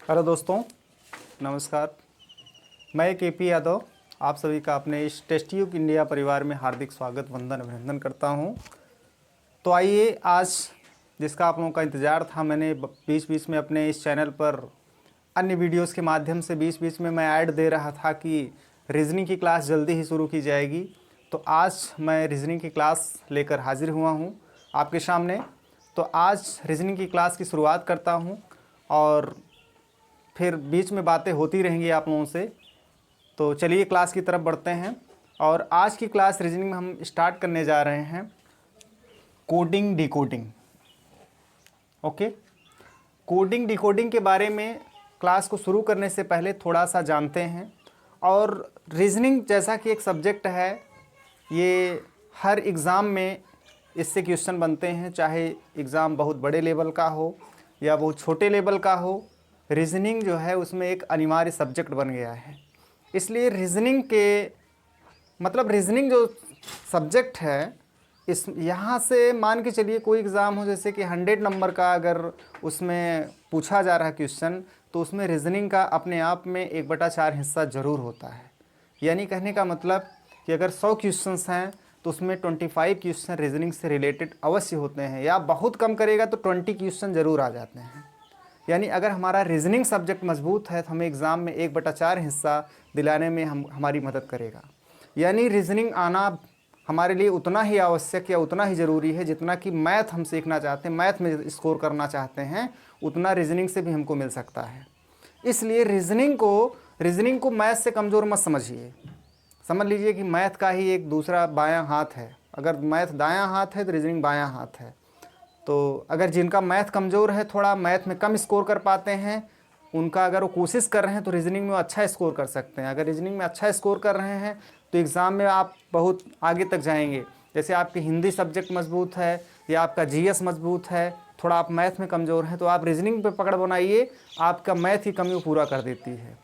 Hello दोस्तों, नमस्कार। मैं केपी यादव आप सभी का अपने इस टेस्ट्यूब इंडिया परिवार में हार्दिक स्वागत वंदन अभिनंदन करता हूं। तो आइए, आज जिसका आप लोगों का इंतज़ार था, मैंने बीच बीच में अपने इस चैनल पर अन्य वीडियोस के माध्यम से बीच बीच में मैं ऐड दे रहा था कि रीजनिंग की क्लास जल्दी ही शुरू की जाएगी। तो आज मैं रीजनिंग की क्लास लेकर हाजिर हुआ हूं आपके सामने। तो आज रीजनिंग की क्लास की शुरुआत करता हूं और फिर बीच में बातें होती रहेंगी आप लोगों से। तो चलिए क्लास की तरफ बढ़ते हैं। और आज की क्लास रीजनिंग में हम स्टार्ट करने जा रहे हैं coding decoding. Okay, coding decoding के बारे में क्लास को शुरू करने से पहले थोड़ा सा जानते हैं। और रीजनिंग जैसा कि एक सब्जेक्ट है, ये हर एग्ज़ाम में इससे क्वेश्चन बनते हैं, चाहे एग्ज़ाम बहुत बड़े लेवल का हो या बहुत छोटे लेवल का हो। रीजनिंग जो है उसमें एक अनिवार्य सब्जेक्ट बन गया है। इसलिए रीजनिंग के मतलब रीजनिंग जो सब्जेक्ट है, इस यहाँ से मान के चलिए कोई एग्ज़ाम हो जैसे कि 100 नंबर का अगर उसमें पूछा जा रहा है क्वेश्चन, तो उसमें रीजनिंग का अपने आप में 1/4 हिस्सा ज़रूर होता है। यानी कहने का मतलब कि अगर 100 क्वेश्चंस हैं तो उसमें 25 क्वेश्चन रीजनिंग से रिलेटेड अवश्य होते हैं, या बहुत कम करेगा तो 20 क्वेश्चन ज़रूर आ जाते हैं। यानी अगर हमारा रीजनिंग सब्जेक्ट मजबूत है तो हमें एग्ज़ाम में 1/4 हिस्सा दिलाने में हमारी मदद करेगा। यानी रीजनिंग आना हमारे लिए उतना ही आवश्यक या उतना ही ज़रूरी है जितना कि मैथ हम सीखना चाहते हैं, मैथ में स्कोर करना चाहते हैं, उतना रीजनिंग से भी हमको मिल सकता है। इसलिए रीजनिंग को मैथ से कमज़ोर मत समझिए। समझ लीजिए कि मैथ का ही एक दूसरा बायां हाथ है। अगर मैथ दायां हाथ है तो रीजनिंग बायां हाथ है। तो अगर जिनका मैथ कमज़ोर है, थोड़ा मैथ में कम स्कोर कर पाते हैं, उनका अगर वो कोशिश कर रहे हैं तो रीजनिंग में अच्छा स्कोर कर सकते हैं। अगर रीजनिंग में अच्छा स्कोर कर रहे हैं तो एग्ज़ाम में आप बहुत आगे तक जाएंगे। जैसे आपकी हिंदी सब्जेक्ट मजबूत है या आपका जीएस मजबूत है, थोड़ा आप मैथ में कमज़ोर हैं, तो आप रीजनिंग पे पकड़ बनाइए, आपका मैथ की कमी पूरा कर देती है।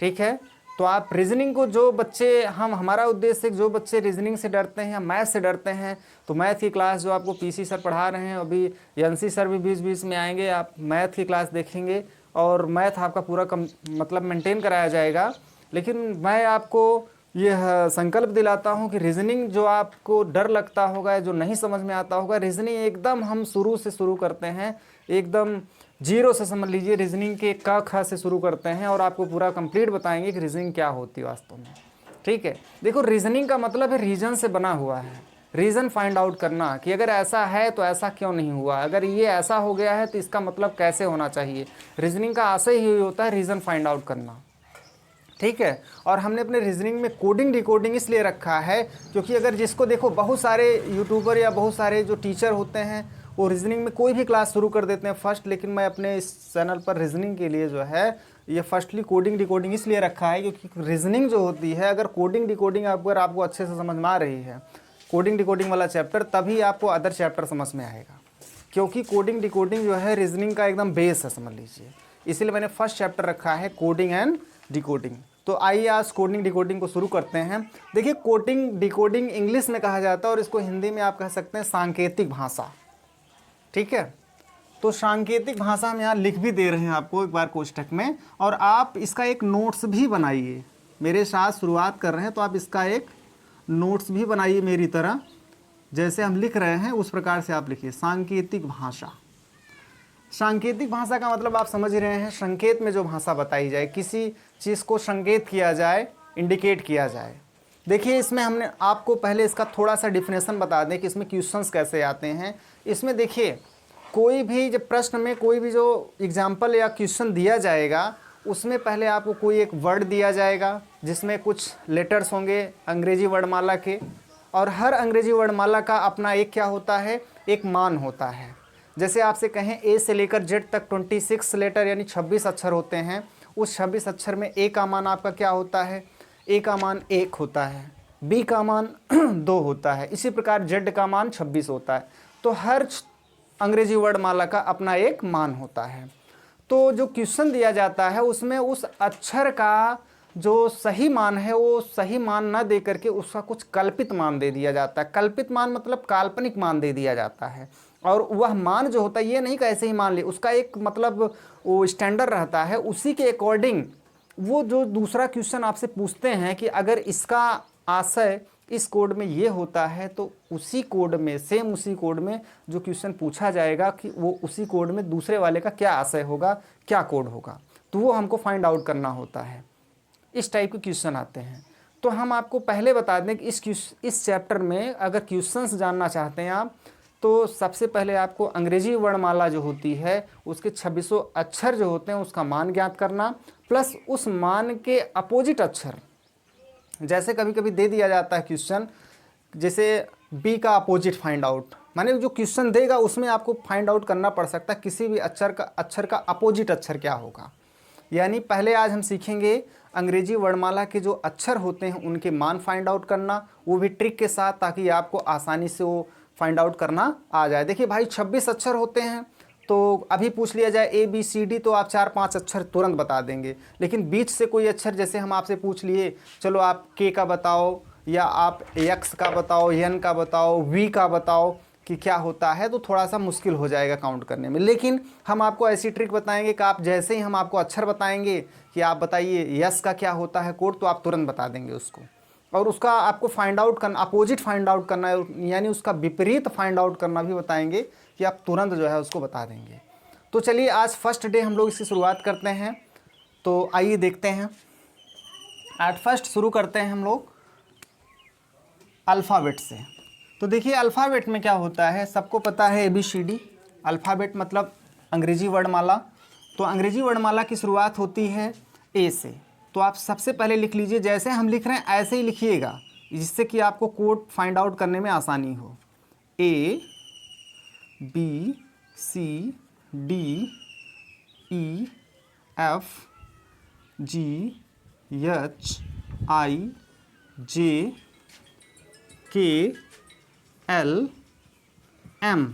ठीक है, तो आप रीजनिंग को जो बच्चे हमारा उद्देश्य है, जो बच्चे रीजनिंग से डरते हैं या मैथ से डरते हैं, तो मैथ की क्लास जो आपको पीसी सर पढ़ा रहे हैं, अभी एनसी सर भी बीच बीच में आएंगे, आप मैथ की क्लास देखेंगे और मैथ आपका पूरा मतलब मेंटेन कराया जाएगा। लेकिन मैं आपको यह संकल्प दिलाता हूं कि रीजनिंग जो आपको डर लगता होगा, जो नहीं समझ में आता होगा, रीजनिंग एकदम हम शुरू से शुरू करते हैं, एकदम जीरो से समझ लीजिए, रीजनिंग के क ख से शुरू करते हैं और आपको पूरा कंप्लीट बताएंगे कि रीजनिंग क्या होती है वास्तव में। ठीक है, देखो रीजनिंग का मतलब है रीजन से बना हुआ है। रीज़न फाइंड आउट करना कि अगर ऐसा है तो ऐसा क्यों नहीं हुआ, अगर ये ऐसा हो गया है तो इसका मतलब कैसे होना चाहिए। रीजनिंग का आशय ही होता है रीज़न फाइंड आउट करना। ठीक है, और हमने अपने रीजनिंग में कोडिंग डिकोडिंग इसलिए रखा है क्योंकि अगर जिसको देखो, बहुत सारे यूट्यूबर या बहुत सारे जो टीचर होते हैं वो रीजनिंग में कोई भी क्लास शुरू कर देते हैं फर्स्ट, लेकिन मैं अपने इस चैनल पर रीजनिंग के लिए जो है ये फर्स्टली कोडिंग डिकोडिंग इसलिए रखा है क्योंकि रीजनिंग जो होती है, अगर कोडिंग डिकोडिंग अगर आपको अच्छे से समझ में आ रही है, कोडिंग डिकोडिंग वाला चैप्टर, तभी आपको अदर चैप्टर समझ में आएगा। क्योंकि कोडिंग डिकोडिंग जो है रीजनिंग का एकदम बेस है, समझ लीजिए। इसीलिए मैंने फर्स्ट चैप्टर रखा है कोडिंग एंड डिकोडिंग। तो आइए आज कोडिंग डिकोडिंग को शुरू करते हैं। देखिए, कोडिंग डिकोडिंग इंग्लिश में कहा जाता है और इसको हिंदी में आप कह सकते हैं सांकेतिक भाषा। ठीक है, तो सांकेतिक भाषा हम यहाँ लिख भी दे रहे हैं आपको एक बार कोष्ठक में, और आप इसका एक नोट्स भी बनाइए। मेरे साथ शुरुआत कर रहे हैं तो आप इसका एक नोट्स भी बनाइए मेरी तरह, जैसे हम लिख रहे हैं उस प्रकार से आप लिखिए। सांकेतिक भाषा, सांकेतिक भाषा का मतलब आप समझ रहे हैं, संकेत में जो भाषा बताई जाए, किसी चीज़ को संकेत किया जाए, इंडिकेट किया जाए। देखिए, इसमें हमने आपको पहले इसका थोड़ा सा डिफिनेशन बता दें कि इसमें क्वेश्चंस कैसे आते हैं। इसमें देखिए, कोई भी जब प्रश्न में कोई भी जो एग्जाम्पल या क्वेश्चन दिया जाएगा, उसमें पहले आपको कोई एक वर्ड दिया जाएगा जिसमें कुछ लेटर्स होंगे अंग्रेजी वर्णमाला के, और हर अंग्रेजी वर्णमाला का अपना एक क्या होता है, एक मान होता है। जैसे आपसे कहें ए से लेकर जेड तक 26 लेटर यानी 26 अक्षर होते हैं, उस 26 अक्षर में ए का मान आपका क्या होता है, ए का मान 1 होता है, बी का मान 2 होता है, इसी प्रकार जेड का मान 26 होता है। तो हर अंग्रेजी वर्णमाला का अपना एक मान होता है। तो जो क्वेश्चन दिया जाता है उसमें उस अक्षर का जो सही मान है वो सही मान ना दे करके उसका कुछ कल्पित मान दे दिया जाता है। कल्पित मान मतलब काल्पनिक मान दे दिया जाता है, और वह मान जो होता है ये नहीं कि ऐसे ही मान ले, उसका एक मतलब वो स्टैंडर्ड रहता है, उसी के अकॉर्डिंग वो जो दूसरा क्वेश्चन आपसे पूछते हैं कि अगर इसका आशय इस कोड में ये होता है तो उसी कोड में, सेम उसी कोड में जो क्वेश्चन पूछा जाएगा कि वो उसी कोड में दूसरे वाले का क्या आशय होगा, क्या कोड होगा, तो वो हमको फाइंड आउट करना होता है। इस टाइप के क्वेश्चन आते हैं। तो हम आपको पहले बता दें कि इस चैप्टर में अगर क्वेश्चंस जानना चाहते हैं आप, तो सबसे पहले आपको अंग्रेजी वर्णमाला जो होती है उसके 2600 अक्षर जो होते हैं उसका मान ज्ञात करना, प्लस उस मान के अपोजिट अक्षर। जैसे कभी कभी दे दिया जाता है क्वेश्चन, जैसे बी का अपोजिट फाइंड आउट, माने जो क्वेश्चन देगा उसमें आपको फाइंड आउट करना पड़ सकता है किसी भी अक्षर का अपोजिट अक्षर क्या होगा। यानी पहले आज हम सीखेंगे अंग्रेजी वर्णमाला के जो अक्षर होते हैं उनके मान फाइंड आउट करना, वो भी ट्रिक के साथ, ताकि आपको आसानी से वो फाइंड आउट करना आ जाए। देखिए भाई 26 अक्षर होते हैं, तो अभी पूछ लिया जाए ए बी सी डी तो आप 4-5 अक्षर तुरंत बता देंगे, लेकिन बीच से कोई अक्षर, जैसे हम आपसे पूछ लिए चलो आप के का बताओ, या आप एक्स का बताओ, एन का बताओ, वी का बताओ कि क्या होता है, तो थोड़ा सा मुश्किल हो जाएगा काउंट करने में। लेकिन हम आपको ऐसी ट्रिक बताएंगे कि आप जैसे ही हम आपको अक्षर बताएंगे कि आप बताइए यस का क्या होता है कोड, तो आप तुरंत बता देंगे उसको। और उसका आपको फाइंड आउट करना, अपोजिट फाइंड आउट करना है, यानी उसका विपरीत फाइंड आउट करना भी बताएंगे कि आप तुरंत जो है उसको बता देंगे। तो चलिए आज फर्स्ट डे हम लोग इसकी शुरुआत करते हैं, तो आइए देखते हैं। एट फर्स्ट शुरू करते हैं हम लोग अल्फ़ाबेट से। तो देखिए अल्फ़ाबेट में क्या होता है, सबको पता है ABCD। अल्फ़ाबेट मतलब अंग्रेजी वर्णमाला। तो अंग्रेजी वर्णमाला की शुरुआत होती है ए से। तो आप सबसे पहले लिख लीजिए, जैसे हम लिख रहे हैं ऐसे ही लिखिएगा, जिससे कि आपको कोड फाइंड आउट करने में आसानी हो। A B C D E F G H I J K L M।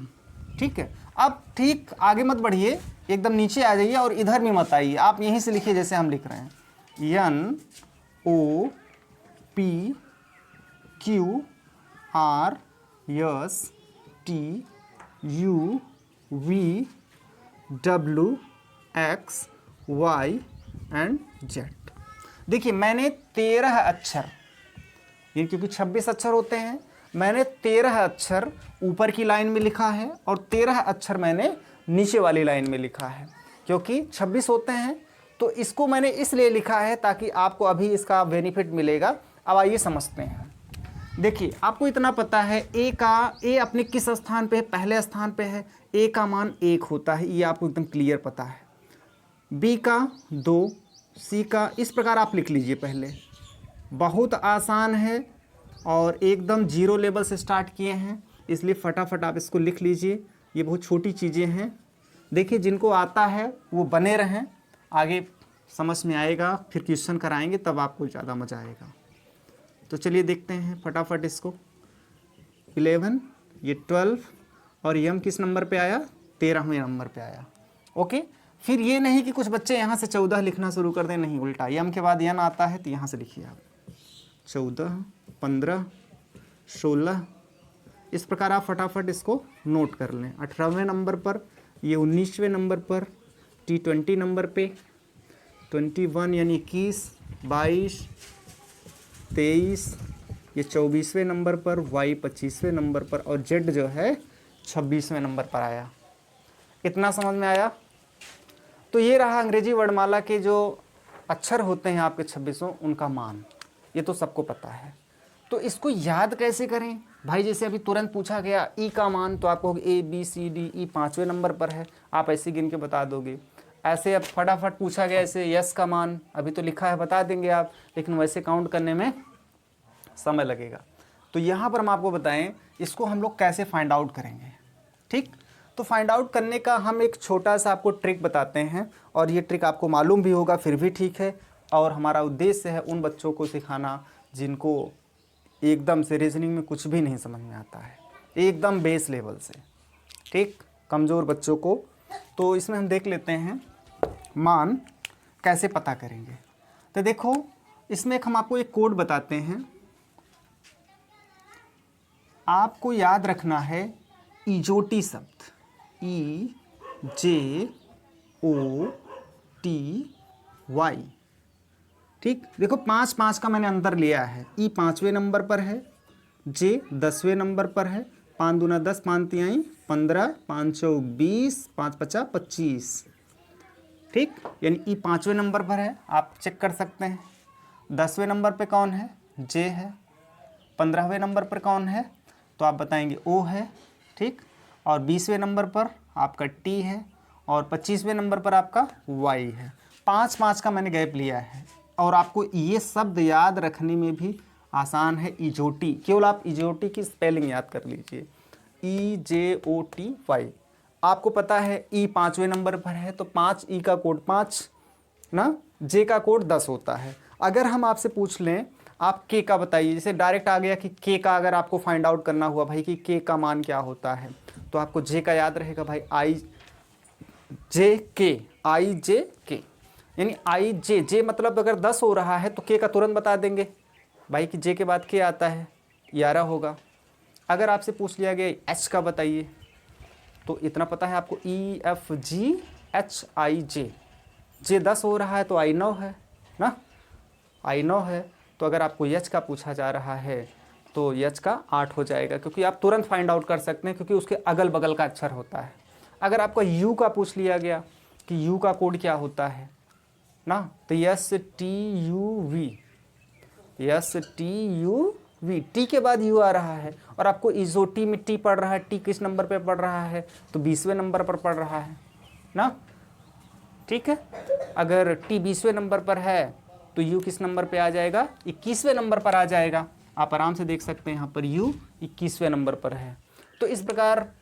ठीक है, अब ठीक आगे मत बढ़िए, एकदम नीचे आ जाइए और इधर भी मत आइए, आप यहीं से लिखिए जैसे हम लिख रहे हैं। N O P Q R S T U V W X Y and Z। देखिए मैंने 13 अक्षर, ये क्योंकि 26 अक्षर होते हैं, मैंने 13 अक्षर ऊपर की लाइन में लिखा है और 13 अक्षर मैंने नीचे वाली लाइन में लिखा है। क्योंकि 26 होते हैं तो इसको मैंने इसलिए लिखा है ताकि आपको अभी इसका बेनिफिट मिलेगा। अब आइए समझते हैं। देखिए आपको इतना पता है ए अपने किस स्थान पे है, पहले स्थान पे है, ए का मान 1 होता है, ये आपको एकदम क्लियर पता है। बी का 2, सी का, इस प्रकार आप लिख लीजिए पहले, बहुत आसान है और एकदम जीरो लेवल से स्टार्ट किए हैं, इसलिए फटाफट आप इसको लिख लीजिए। ये बहुत छोटी चीज़ें हैं। देखिए जिनको आता है वो बने रहें, आगे समझ में आएगा, फिर क्वेश्चन कराएंगे तब आपको ज़्यादा मज़ा आएगा। तो चलिए देखते हैं फटाफट इसको। 11, ये 12 और यम किस नंबर पे आया, 13वें नंबर पे आया। ओके, फिर ये नहीं कि कुछ बच्चे यहाँ से 14 लिखना शुरू कर दें, नहीं, उल्टा, यम के बाद यन आता है तो यहाँ से लिखिए आप 14, 15, 16, इस प्रकार आप फटाफट इसको नोट कर लें। 18वें नंबर पर, ये 19वें नंबर पर, T20 नंबर पे, 21 यानी 21, 22, 23, ये 24वें नंबर पर, Y 25वें नंबर पर और Z जो है 26वें नंबर पर आया। इतना समझ में आया? तो ये रहा अंग्रेजी वर्णमाला के जो अक्षर होते हैं आपके 2600, उनका मान, ये तो सबको पता है। तो इसको याद कैसे करें भाई? जैसे अभी तुरंत पूछा गया ई का मान, तो आपको ABCDE 5वें नंबर पर है, आप ऐसे गिन के बता दोगे। ऐसे अब फटाफट पूछा गया ऐसे यस का मान, अभी तो लिखा है बता देंगे आप, लेकिन वैसे काउंट करने में समय लगेगा। तो यहाँ पर हम आपको बताएं इसको हम लोग कैसे फाइंड आउट करेंगे। ठीक, तो फाइंड आउट करने का हम एक छोटा सा आपको ट्रिक बताते हैं, और ये ट्रिक आपको मालूम भी होगा फिर भी ठीक है। और हमारा उद्देश्य है उन बच्चों को सिखाना जिनको एकदम से रीजनिंग में कुछ भी नहीं समझ में आता है, एकदम बेस लेवल से, ठीक, कमज़ोर बच्चों को। तो इसमें हम देख लेते हैं मान कैसे पता करेंगे। तो देखो इसमें हम आपको एक कोड बताते हैं, आपको याद रखना है इजोटी शब्द, EJOTY। ठीक, देखो 5 5 का मैंने अंतर लिया है। ई 5वें नंबर पर है, जे 10वें नंबर पर है। 5 दूना 10, 5 तिहाई 15, 5 चौक 20, 5 पचा 25। ठीक, यानी ई 5वें नंबर पर है, आप चेक कर सकते हैं। 10वें नंबर पे कौन है? जे है। 15वें नंबर पर कौन है? तो आप बताएंगे ओ है। ठीक, और 20वें नंबर पर आपका टी है, और 25वें नंबर पर आपका वाई है। 5 5 का मैंने गैप लिया है, और आपको ये शब्द याद रखने में भी आसान है। इजोटी, केवल आप इजोटी की स्पेलिंग याद कर लीजिए, EJOTY। आपको पता है ई 5वें नंबर पर है, तो 5 ई का कोड 5 ना, जे का कोड 10 होता है। अगर हम आपसे पूछ लें आप के का बताइए, जैसे डायरेक्ट आ गया कि के का अगर आपको फाइंड आउट करना हुआ भाई कि के का मान क्या होता है, तो आपको जे का याद रहेगा भाई, IJK, यानी जे मतलब अगर 10 हो रहा है तो के का तुरंत बता देंगे भाई कि जे के बाद के आता है, 11 होगा। अगर आपसे पूछ लिया गया एच का बताइए, तो इतना पता है आपको, EFGHIJ। जे 10 हो रहा है तो I 9 है ना, I 9 है। तो अगर आपको एच का पूछा जा रहा है तो एच का 8 हो जाएगा, क्योंकि आप तुरंत फाइंड आउट कर सकते हैं, क्योंकि उसके अगल बगल का अक्षर होता है। अगर आपका यू का पूछ लिया गया कि यू का कोड क्या होता है ना, तो STUV, टी के बाद यू आ रहा है, और आपको इजोटी में टी पढ़ रहा है। टी किस नंबर पे पढ़ रहा है? तो 20वें नंबर पर पढ़ रहा है ना। ठीक है, अगर टी 20वें नंबर पर है तो यू किस नंबर पे आ जाएगा? 21वें नंबर पर आ जाएगा। आप आराम से देख सकते हैं यहाँ पर यू 21वें नंबर पर है। तो इस प्रकार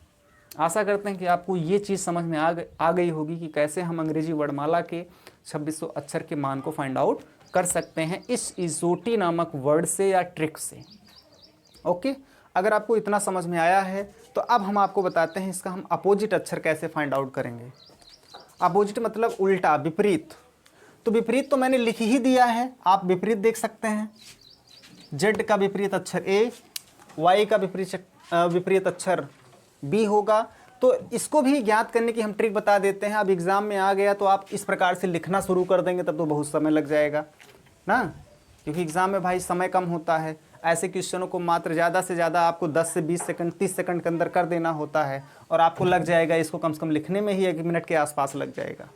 आशा करते हैं कि आपको ये चीज़ समझ में आ गई होगी कि कैसे हम अंग्रेजी वर्णमाला के 2600 अक्षर के मान को फाइंड आउट कर सकते हैं इस इजोटी नामक वर्ड से या ट्रिक से। ओके, अगर आपको इतना समझ में आया है तो अब हम आपको बताते हैं इसका हम अपोजिट अक्षर कैसे फाइंड आउट करेंगे। अपोजिट मतलब उल्टा, विपरीत। तो विपरीत तो मैंने लिख ही दिया है, आप विपरीत देख सकते हैं। जेड का विपरीत अक्षर ए, वाई का विपरीत अक्षर बी होगा। तो इसको भी ज्ञात करने की हम ट्रिक बता देते हैं। अब एग्जाम में आ गया तो आप इस प्रकार से लिखना शुरू कर देंगे, तब तो बहुत समय लग जाएगा ना, क्योंकि एग्जाम में भाई समय कम होता है। ऐसे क्वेश्चनों को मात्र ज़्यादा से ज़्यादा आपको 10 से 20 सेकंड 30 सेकंड के अंदर कर देना होता है, और आपको लग जाएगा इसको कम से कम लिखने में ही 1 मिनट के आसपास लग जाएगा।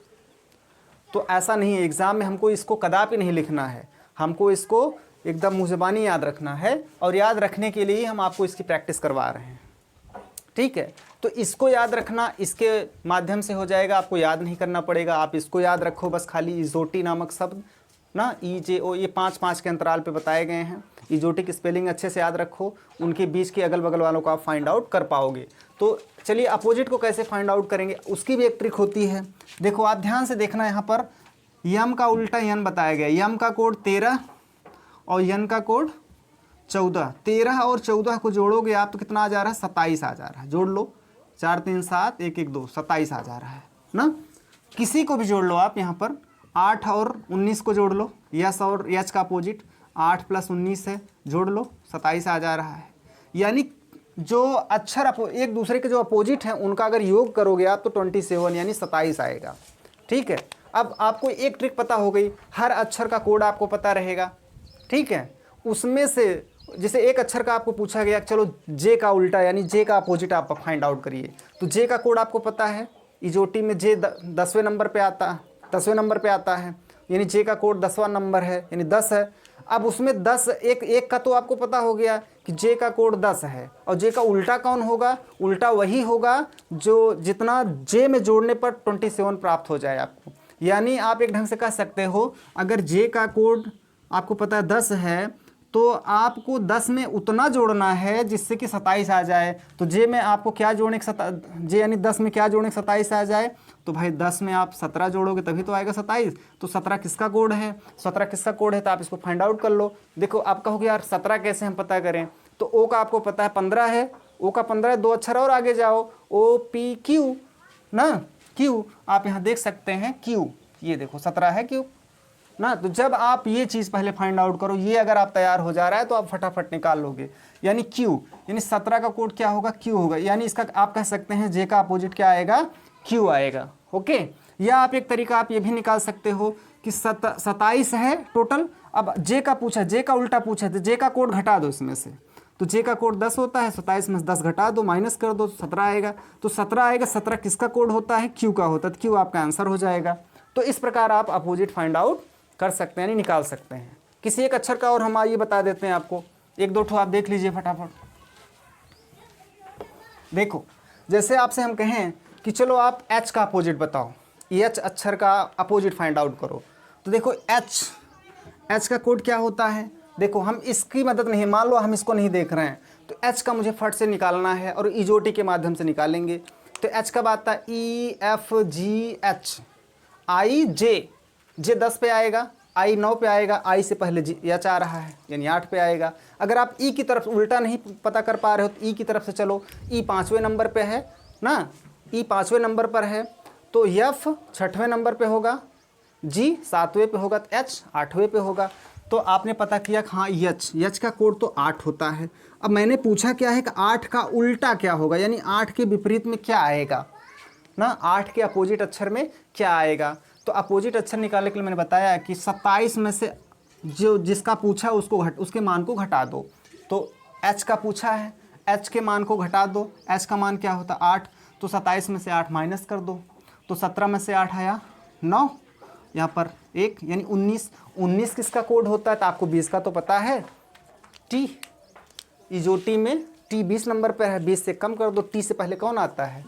तो ऐसा नहीं है, एग्ज़ाम में हमको इसको कदापि नहीं लिखना है, हमको इसको एकदम मुँह ज़बानी याद रखना है, और याद रखने के लिए हम आपको इसकी प्रैक्टिस करवा रहे हैं। ठीक है, तो इसको याद रखना इसके माध्यम से हो जाएगा, आपको याद नहीं करना पड़ेगा। आप इसको याद रखो बस खाली, इजोटी नामक शब्द ना, EJO, ये 5 5 के अंतराल पे बताए गए हैं। इजोटी की स्पेलिंग अच्छे से याद रखो, उनके बीच के अगल बगल वालों को आप फाइंड आउट कर पाओगे। तो चलिए अपोजिट को कैसे फाइंड आउट करेंगे, उसकी भी एक ट्रिक होती है। देखो आप ध्यान से देखना, यहाँ पर यम का उल्टा यन बताया गया। यम का कोड 13 और यन का कोड 14। 13 और 14 को जोड़ोगे आप तो कितना आ जा रहा है? 27 आ जा रहा है। जोड़ लो, 4 3 7 1 1 2, 27 आ जा रहा है ना। किसी को भी जोड़ लो आप, यहाँ पर 8 और 19 को जोड़ लो, यस और यच का अपोजिट 8 + 19 है, जोड़ लो 27 आ जा रहा है। यानी जो अक्षर एक दूसरे के जो अपोजिट हैं उनका अगर योग करोगे आप तो 27 यानी 27 आएगा। ठीक है, अब आपको एक ट्रिक पता हो गई, हर अक्षर का कोड आपको पता रहेगा। ठीक है, उसमें से जैसे एक अक्षर का आपको पूछा गया, चलो जे का उल्टा यानी जे का अपोजिट आप फाइंड आउट करिए, तो जे का कोड आपको पता है, इजोटी में जे 10वें नंबर पे आता है, यानी जे का कोड 10वां नंबर है, यानी 10 है। अब उसमें 10 एक का तो आपको पता हो गया कि जे का कोड 10 है, और जे का उल्टा कौन होगा? उल्टा वही होगा जो जितना जे में जोड़ने पर 27 प्राप्त हो जाए आपको। यानी आप एक ढंग से कह सकते हो, अगर जे का कोड आपको पता है 10 है, तो आपको 10 में उतना जोड़ना है जिससे कि 27 आ जाए। तो जे में आपको क्या जोड़ने के जे यानी 10 में क्या जोड़ने के 27 आ जाए? तो भाई 10 में आप 17 जोड़ोगे तभी तो आएगा 27। तो 17 किसका कोड है? 17 किसका कोड है? तो आप इसको फाइंड आउट कर लो। देखो आप कहोगे यार 17 कैसे हम पता करें? तो ओ का आपको पता है 15 है, ओ का 15 है, 2 अक्षर और आगे जाओ, OPQ ना, क्यू आप यहाँ देख सकते हैं, क्यू, ये देखो 17 है क्यू। ना। तो जब आप ये चीज़ पहले फाइंड आउट करो, ये अगर आप तैयार हो जा रहा है तो आप फटाफट निकाल लोगे। यानी Q, यानी 17 का कोड क्या होगा, Q होगा। यानी इसका आप कह सकते हैं J का अपोजिट क्या आएगा, Q आएगा। ओके, या आप एक तरीका आप ये भी निकाल सकते हो कि 27 है टोटल, अब J का पूछा, J का उल्टा पूछा, तो J का कोड घटा दो इसमें से। तो J का कोड 10 होता है, 27 में से 10 घटा दो, माइनस कर दो, 17 आएगा। तो 17 आएगा, 17 किसका कोड होता है, Q का होता है, तो Q आपका आंसर हो जाएगा। तो इस प्रकार आप अपोजिट फाइंड आउट कर सकते हैं, यानी निकाल सकते हैं। किसी एक अक्षर का और हम आइए बता देते हैं आपको, एक दो ठो आप देख लीजिए फटाफट। देखो, जैसे आपसे हम कहें कि चलो आप H का अपोजिट बताओ, H अक्षर का अपोजिट फाइंड आउट करो, तो देखो H का कोड क्या होता है। देखो, हम इसकी मदद नहीं, मान लो हम इसको नहीं देख रहे हैं, तो H का मुझे फट से निकालना है और इजोटी के माध्यम से निकालेंगे। तो H कब आता है, EFGH, I J 10 पे आएगा, I 9 पे आएगा, I से पहले H आ रहा है यानी 8 पे आएगा। अगर आप E की तरफ उल्टा नहीं पता कर पा रहे हो तो E की तरफ से चलो, E 5वें नंबर पे है ना, E 5वें नंबर पर है, तो F 6वें नंबर पे होगा, G 7वें पे होगा, तो H 8वें पे होगा। तो आपने पता किया कि हाँ H का कोड तो 8 होता है। अब मैंने पूछा क्या है कि 8 का उल्टा क्या होगा, यानी 8 के विपरीत में क्या आएगा ना, 8 के अपोजिट अक्षर में क्या आएगा। तो अपोजिट अक्षर निकालने के लिए मैंने बताया कि 27 में से जो जिसका पूछा उसके मान को घटा दो। तो H का पूछा है, H के मान को घटा दो, H का मान क्या होता है 8, तो 27 में से 8 माइनस कर दो, तो 17 में से 8 आया 9, यहाँ पर 1 यानी 19 किसका कोड होता है, तो आपको 20 का तो पता है, T, इजोटी में T 20 नंबर पर है, 20 से कम कर दो, T से पहले कौन आता है,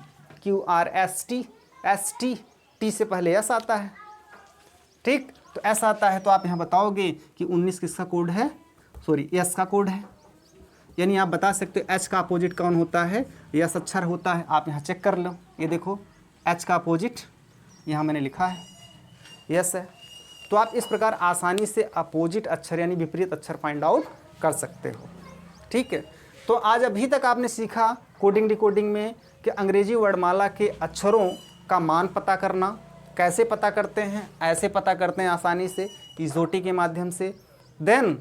QRST, ST, T से पहले S आता है, ठीक, तो S आता है। तो आप यहाँ बताओगे कि 19 किसका कोड है, सॉरी S का कोड है। यानी आप बता सकते हो H का अपोजिट कौन होता है, S अक्षर होता है। आप यहाँ चेक कर लो, ये देखो H का अपोजिट यहाँ मैंने लिखा है, S है। तो आप इस प्रकार आसानी से अपोजिट अक्षर यानी विपरीत अक्षर फाइंड आउट कर सकते हो, ठीक है। तो आज अभी तक आपने सीखा कोडिंग डिकोडिंग में कि अंग्रेजी वर्णमाला के अक्षरों का मान पता करना, कैसे पता करते हैं, ऐसे पता करते हैं आसानी से इजोटी के माध्यम से। देन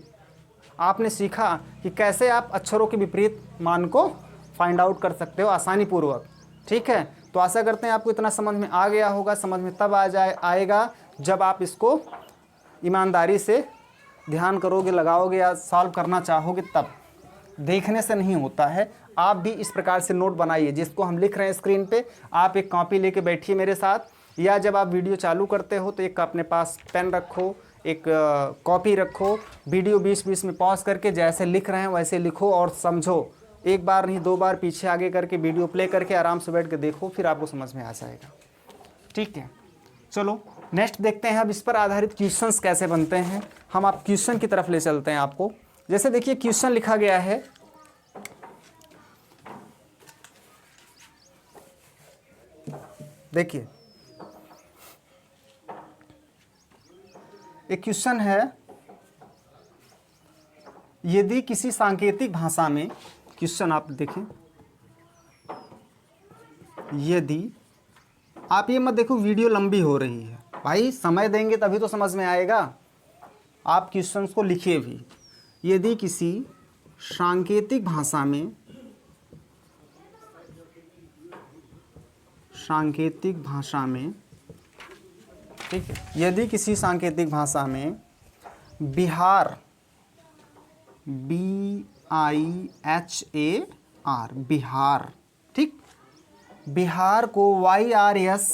आपने सीखा कि कैसे आप अक्षरों के विपरीत मान को फाइंड आउट कर सकते हो आसानी पूर्वक, ठीक है। तो आशा करते हैं आपको इतना समझ में आ गया होगा। समझ में तब आएगा जब आप इसको ईमानदारी से ध्यान करोगे, लगाओगे या सॉल्व करना चाहोगे, तब देखने से नहीं होता है। आप भी इस प्रकार से नोट बनाइए, जिसको हम लिख रहे हैं स्क्रीन पे, आप एक कॉपी लेके बैठिए मेरे साथ, या जब आप वीडियो चालू करते हो तो एक अपने पास पेन रखो, एक कॉपी रखो, वीडियो 20-20 में पॉज करके जैसे लिख रहे हैं वैसे लिखो और समझो। एक बार नहीं 2 बार पीछे आगे करके वीडियो प्ले करके आराम से बैठ के देखो, फिर आपको समझ में आ जाएगा, ठीक है। चलो नेक्स्ट देखते हैं अब इस पर आधारित क्वेश्चंस कैसे बनते हैं। हम आप क्वेश्चन की तरफ ले चलते हैं आपको। जैसे देखिए क्वेश्चन लिखा गया है, देखिए एक क्वेश्चन है, यदि किसी सांकेतिक भाषा में, क्वेश्चन आप देखें, यदि आप ये मत देखो वीडियो लंबी हो रही है, भाई समय देंगे तभी तो समझ में आएगा। आप क्वेश्चंस को लिखिए भी। यदि किसी सांकेतिक भाषा में, सांकेतिक भाषा में, ठीक है, यदि किसी सांकेतिक भाषा में बिहार, BIHAR, बिहार, ठीक, बिहार को YRS,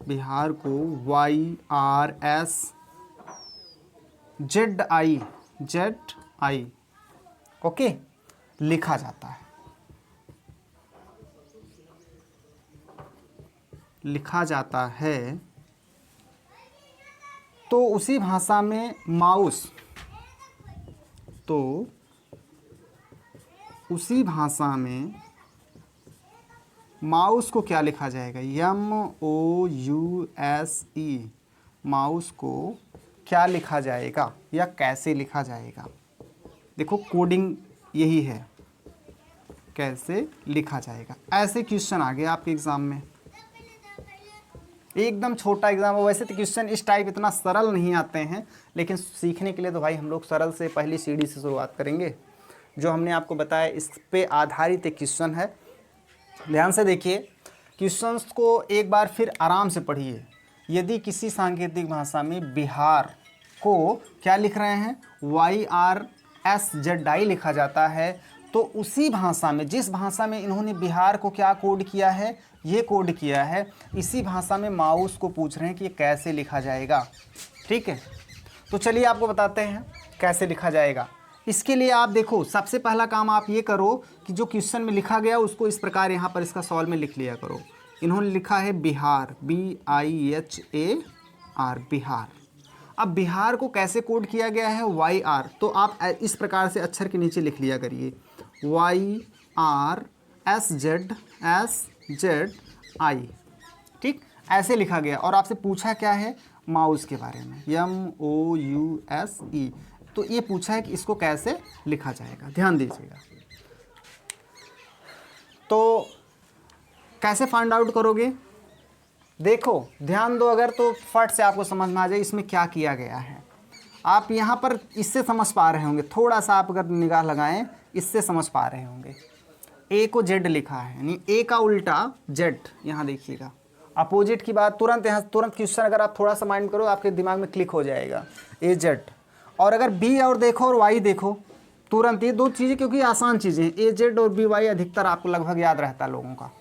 बिहार को YRS ZI, ओके, लिखा जाता है, लिखा जाता है, तो उसी भाषा में माउस, तो उसी भाषा में माउस को क्या लिखा जाएगा, MOUSE, माउस को क्या लिखा जाएगा या कैसे लिखा जाएगा। देखो कोडिंग यही है, कैसे लिखा जाएगा। ऐसे क्वेश्चन आ गए आपके एग्जाम में। एकदम छोटा एग्जाम है। वैसे तो क्वेश्चन इस टाइप इतना सरल नहीं आते हैं, लेकिन सीखने के लिए तो भाई हम लोग सरल से पहली सीढ़ी से शुरुआत करेंगे। जो हमने आपको बताया इस पे आधारित एक क्वेश्चन है। ध्यान से देखिए, क्वेश्चंस को एक बार फिर आराम से पढ़िए। यदि किसी सांकेतिक भाषा में बिहार को क्या लिख रहे हैं, YRSZI लिखा जाता है, तो उसी भाषा में, जिस भाषा में इन्होंने बिहार को क्या कोड किया है, ये कोड किया है, इसी भाषा में माउस को पूछ रहे हैं कि ये कैसे लिखा जाएगा। ठीक है, तो चलिए आपको बताते हैं कैसे लिखा जाएगा। इसके लिए आप देखो, सबसे पहला काम आप ये करो कि जो क्वेश्चन में लिखा गया उसको इस प्रकार यहाँ पर इसका सॉल्व में लिख लिया करो। इन्होंने लिखा है बिहार, BIHAR, बिहार। अब बिहार को कैसे कोड किया गया है, YR, तो आप इस प्रकार से अक्षर के नीचे लिख लिया करिए, YRSZI। ठीक, ऐसे लिखा गया। और आपसे पूछा क्या है, माउस के बारे में, MOUSE। तो ये पूछा है कि इसको कैसे लिखा जाएगा। ध्यान दीजिएगा, तो कैसे फाइंड आउट करोगे, देखो ध्यान दो अगर, तो फट से आपको समझ में आ जाए इसमें क्या किया गया है। आप यहाँ पर इससे समझ पा रहे होंगे, थोड़ा सा आप अगर निगाह लगाएं इससे समझ पा रहे होंगे। ए को जेड लिखा है, यानी ए का उल्टा जेड। यहाँ देखिएगा अपोजिट की बात, तुरंत यहाँ तुरंत क्वेश्चन अगर आप थोड़ा सा माइंड करो आपके दिमाग में क्लिक हो जाएगा, ए जेड। और अगर बी और देखो और वाई देखो, तुरंत ये दो चीज़ें क्योंकि आसान चीज़ें हैं, ए जेड और बी वाई अधिकतर आपको लगभग याद रहता है लोगों का।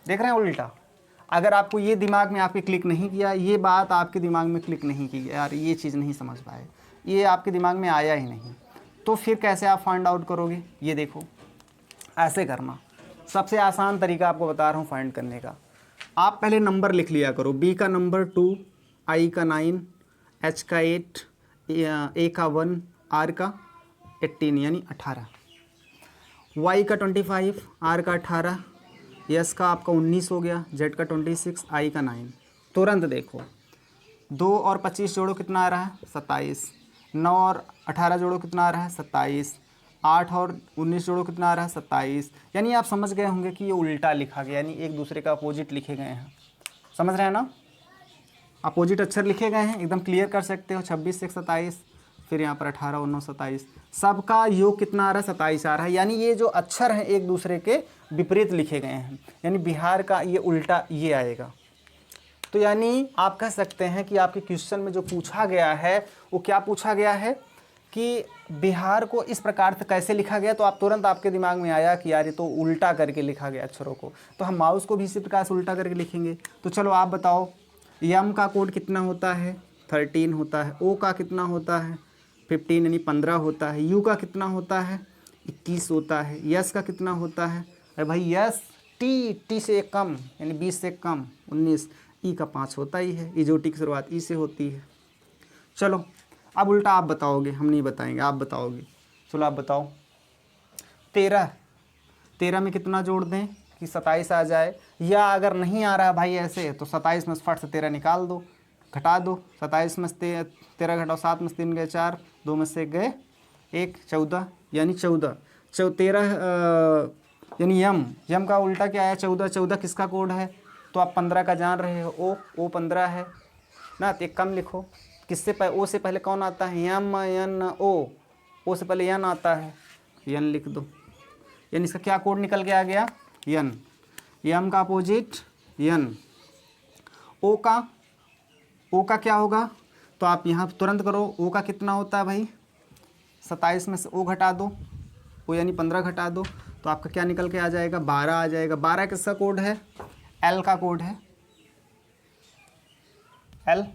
देख रहे हैं उल्टा, अगर आपको ये दिमाग में आपके क्लिक नहीं किया, ये बात आपके दिमाग में क्लिक नहीं की, यार ये चीज़ नहीं समझ पाए, ये आपके दिमाग में आया ही नहीं, तो फिर कैसे आप फाइंड आउट करोगे। ये देखो ऐसे करना, सबसे आसान तरीका आपको बता रहा हूँ फाइंड करने का। आप पहले नंबर लिख लिया करो, बी का नंबर 2, आई का 9, एच का 8, ए का 1, आर का 18 यानी 18, वाई का 25, आर का 18, यस का आपका 19 हो गया, जेड का 26, आई का 9। तुरंत देखो 2 और 25 जोड़ो कितना आ रहा है, 27। 9 और 18 जोड़ो कितना आ रहा है, 27। 8 और 19 जोड़ो कितना आ रहा है, 27। यानी आप समझ गए होंगे कि ये उल्टा लिखा गया, यानी एक दूसरे का अपोजिट लिखे गए हैं। समझ रहे हैं ना, अपोजिट अक्षर लिखे गए हैं, एकदम क्लियर कर सकते हो। 26 से 27, फिर यहाँ पर 18 और 9 27, सबका योग कितना आ रहा है, 27 आ रहा है। यानी ये जो अक्षर हैं एक दूसरे के विपरीत लिखे गए हैं, यानी बिहार का ये उल्टा ये आएगा। तो यानी आप कह सकते हैं कि आपके क्वेश्चन में जो पूछा गया है वो क्या पूछा गया है कि बिहार को इस प्रकार से कैसे लिखा गया। तो आप तुरंत आपके दिमाग में आया कि यार ये तो उल्टा करके लिखा गया अक्षरों को, तो हम माउस को भी इसी प्रकार से उल्टा करके लिखेंगे। तो चलो आप बताओ, यम का कोड कितना होता है, 13 होता है। ओ का कितना होता है, 15 यानी 15 होता है। यू का कितना होता है, 21 होता है। यस का कितना होता है, अरे भाई यस टी से एक कम यानी 20 से कम 19। ई का 5 होता ही है, इजोटी की शुरुआत ई से होती है। चलो अब उल्टा आप बताओगे, हम नहीं बताएंगे, आप बताओगे। चलो आप बताओ, 13 में कितना जोड़ दें कि 27 आ जाए, या अगर नहीं आ रहा है भाई ऐसे तो 27 में फट से 13 निकाल दो, घटा दो। 27 में से 13 घटाओ, 7 में से 3 गए 4, 2 में से गए 1, 14 यानी 14। 13 यानी यम का उल्टा क्या है, 14। 14 किसका कोड है, तो आप 15 का जान रहे हो, ओ 15 है ना, तो एक कम लिखो। किससे पहले, ओ से पहले कौन आता है, यम यन ओ से पहले यन आता है, यन लिख दो। यानी इसका क्या कोड निकल के आ गया, यन। यम का अपोजिट यन। ओ का क्या होगा, तो आप यहाँ तुरंत करो। ओ का कितना होता है भाई, 27 में से ओ घटा दो, ओ यानी 15 घटा दो, तो आपका क्या निकल के आ जाएगा, 12 आ जाएगा। 12 किसका कोड है, एल का कोड है, एल।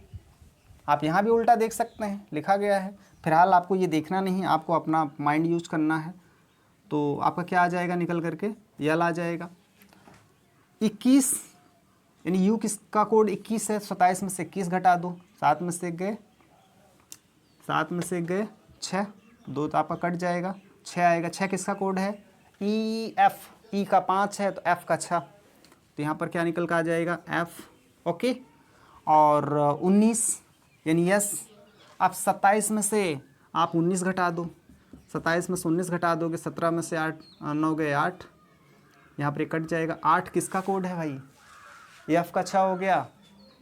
आप यहाँ भी उल्टा देख सकते हैं, लिखा गया है। फिलहाल आपको ये देखना नहीं, आपको अपना माइंड यूज करना है। तो आपका क्या आ जाएगा निकल करके, यल आ जाएगा। 21 यानी यू किसका कोड 21 है, 27 में से 21 घटा दो, 7 में से गए 6, 2 तो आपका कट जाएगा, 6 आएगा। 6 किसका कोड है, ई एफ। ई का 5 है तो एफ का 6, तो यहाँ पर क्या निकल कर आ जाएगा, एफ। ओके। और 19 यानी यस। अब 27 में से आप 19 घटा दो, 27 में से 19 घटा दोगे, 17 में से 8, 9 गए 8, यहाँ पर कट जाएगा। 8 किसका कोड है भाई, एफ का 6 हो गया,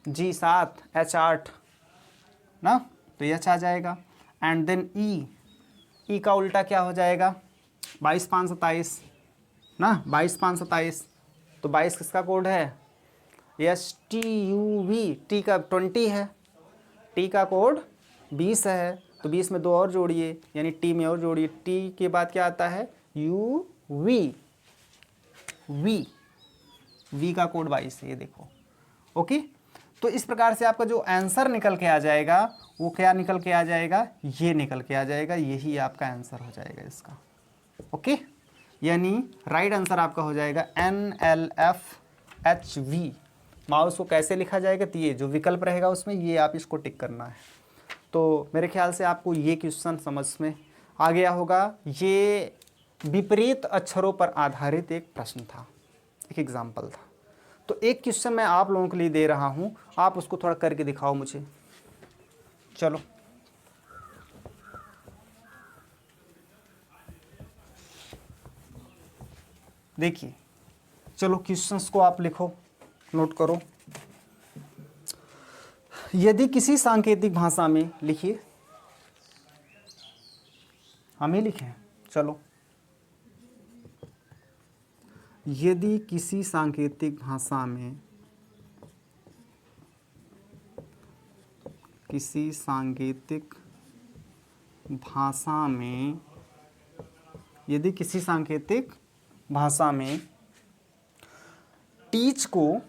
G 7, H 8 ना, तो ये H आ जाएगा। एंड देन E का उल्टा क्या हो जाएगा? 22 5 27 ना, 22 5 27, तो 22 किसका कोड है? STUV, टी का 20 है, टी का कोड 20 है, तो 20 में 2 और जोड़िए, यानी टी में और जोड़िए, टी के बाद क्या आता है? UV, वी का कोड 22 है, ये देखो। ओके, तो इस प्रकार से आपका जो आंसर निकल के आ जाएगा वो क्या निकल के आ जाएगा? ये निकल के आ जाएगा, यही आपका आंसर हो जाएगा इसका। ओके, यानी राइट आंसर आपका हो जाएगा NLFHV। माउस को कैसे लिखा जाएगा? तो ये जो विकल्प रहेगा उसमें ये आप इसको टिक करना है। तो मेरे ख्याल से आपको ये क्वेश्चन समझ में आ गया होगा। ये विपरीत अक्षरों पर आधारित एक प्रश्न था, एक एग्जाम्पल था। तो एक क्वेश्चन मैं आप लोगों के लिए दे रहा हूँ, आप उसको थोड़ा करके दिखाओ मुझे। चलो, देखिए, चलो क्वेश्चंस को आप लिखो, नोट करो। यदि किसी सांकेतिक भाषा में, लिखिए, हम ही लिखें, चलो। यदि किसी सांकेतिक भाषा में, किसी सांकेतिक भाषा में, यदि किसी सांकेतिक भाषा में टीच को,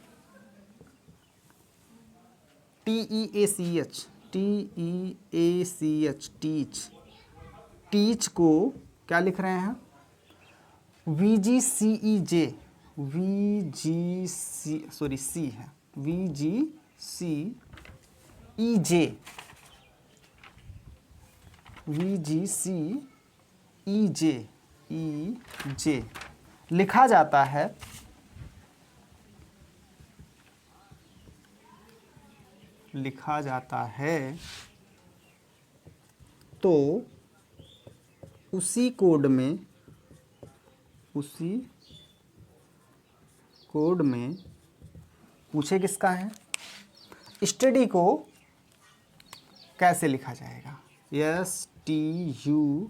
TEACH, TEACH, टीच को क्या लिख रहे हैं? VGCEJ, सी है, VGCEJ लिखा जाता है, तो उसी कोड में पूछे किसका है? स्टडी को कैसे लिखा जाएगा? STUDY,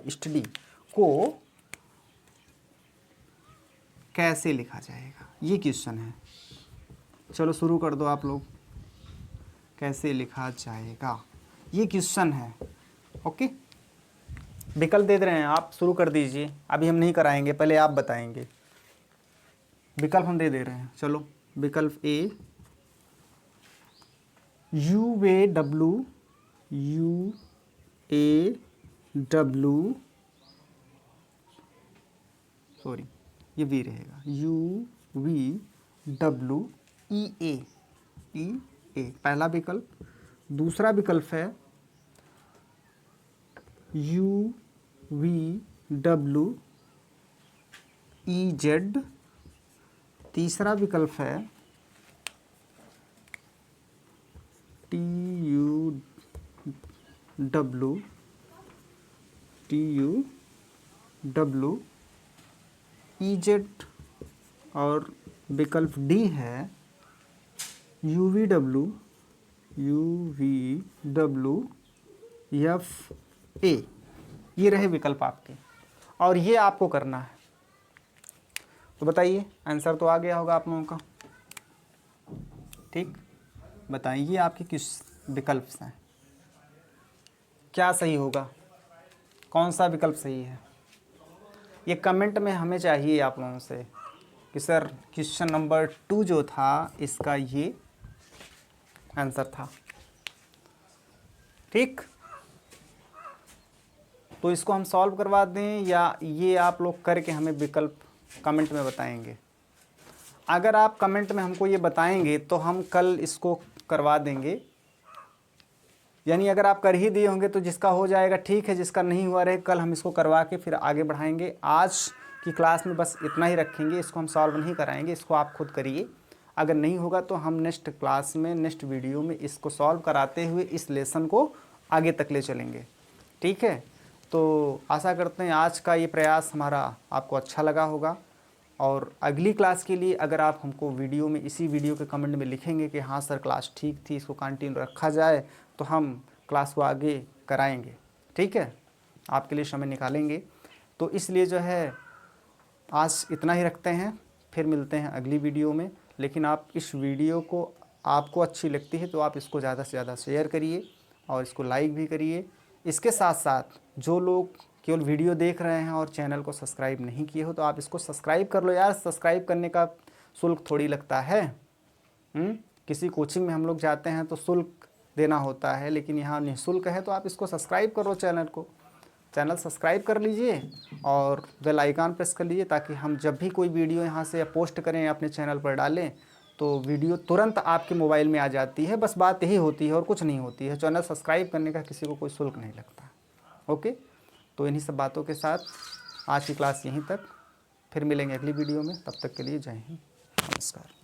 स्टडी को कैसे लिखा जाएगा, ये क्वेश्चन है। चलो शुरू कर दो आप लोग, कैसे लिखा जाएगा, ये क्वेश्चन है। ओके, विकल्प दे रहे हैं, आप शुरू कर दीजिए। अभी हम नहीं कराएंगे, पहले आप बताएंगे। विकल्प हम दे रहे हैं। चलो, विकल्प A UAW, सॉरी ये V रहेगा, UVWEA, पहला विकल्प। दूसरा विकल्प है UVWEZ। तीसरा विकल्प है TUWEZ। और विकल्प D है UVWFA। ये रहे विकल्प आपके, और ये आपको करना है। तो बताइए, आंसर तो आ गया होगा आप लोगों का। ठीक, बताइए आपके किस विकल्प हैं, क्या सही होगा, कौन सा विकल्प सही है? ये कमेंट में हमें चाहिए आप लोगों से कि सर क्वेश्चन नंबर 2 जो था इसका ये आंसर था। ठीक, तो इसको हम सॉल्व करवा दें या ये आप लोग करके हमें विकल्प कमेंट में बताएंगे? अगर आप कमेंट में हमको ये बताएंगे तो हम कल इसको करवा देंगे। यानी अगर आप कर ही दिए होंगे तो जिसका हो जाएगा ठीक है, जिसका नहीं हुआ रहे कल हम इसको करवा के फिर आगे बढ़ाएंगे। आज की क्लास में बस इतना ही रखेंगे, इसको हम सॉल्व नहीं कराएंगे, इसको आप खुद करिए। अगर नहीं होगा तो हम नेक्स्ट क्लास में, नेक्स्ट वीडियो में इसको सॉल्व कराते हुए इस लेसन को आगे तक ले चलेंगे। ठीक है, तो आशा करते हैं आज का ये प्रयास हमारा आपको अच्छा लगा होगा और अगली क्लास के लिए अगर आप हमको वीडियो में, इसी वीडियो के कमेंट में लिखेंगे कि हाँ सर क्लास ठीक थी, इसको कंटिन्यू रखा जाए, तो हम क्लास को आगे कराएंगे। ठीक है, आपके लिए समय निकालेंगे। तो इसलिए जो है आज इतना ही रखते हैं, फिर मिलते हैं अगली वीडियो में। लेकिन आप इस वीडियो को, आपको अच्छी लगती है तो आप इसको ज़्यादा से ज़्यादा शेयर करिए और इसको लाइक भी करिए। इसके साथ साथ जो लोग केवल वीडियो देख रहे हैं और चैनल को सब्सक्राइब नहीं किए हो तो आप इसको सब्सक्राइब कर लो यार। सब्सक्राइब करने का शुल्क थोड़ी लगता है। किसी कोचिंग में हम लोग जाते हैं तो शुल्क देना होता है, लेकिन यहाँ निःशुल्क है। तो आप इसको सब्सक्राइब करो, चैनल सब्सक्राइब कर लीजिए और बेल आइकन प्रेस कर लीजिए, ताकि हम जब भी कोई वीडियो यहाँ से पोस्ट करें, अपने चैनल पर डालें, तो वीडियो तुरंत आपके मोबाइल में आ जाती है। बस बात यही होती है और कुछ नहीं होती है। चैनल सब्सक्राइब करने का किसी को कोई शुल्क नहीं लगता। ओके, तो इन्हीं सब बातों के साथ आज की क्लास यहीं तक, फिर मिलेंगे अगली वीडियो में। तब तक के लिए जय हिंद, नमस्कार।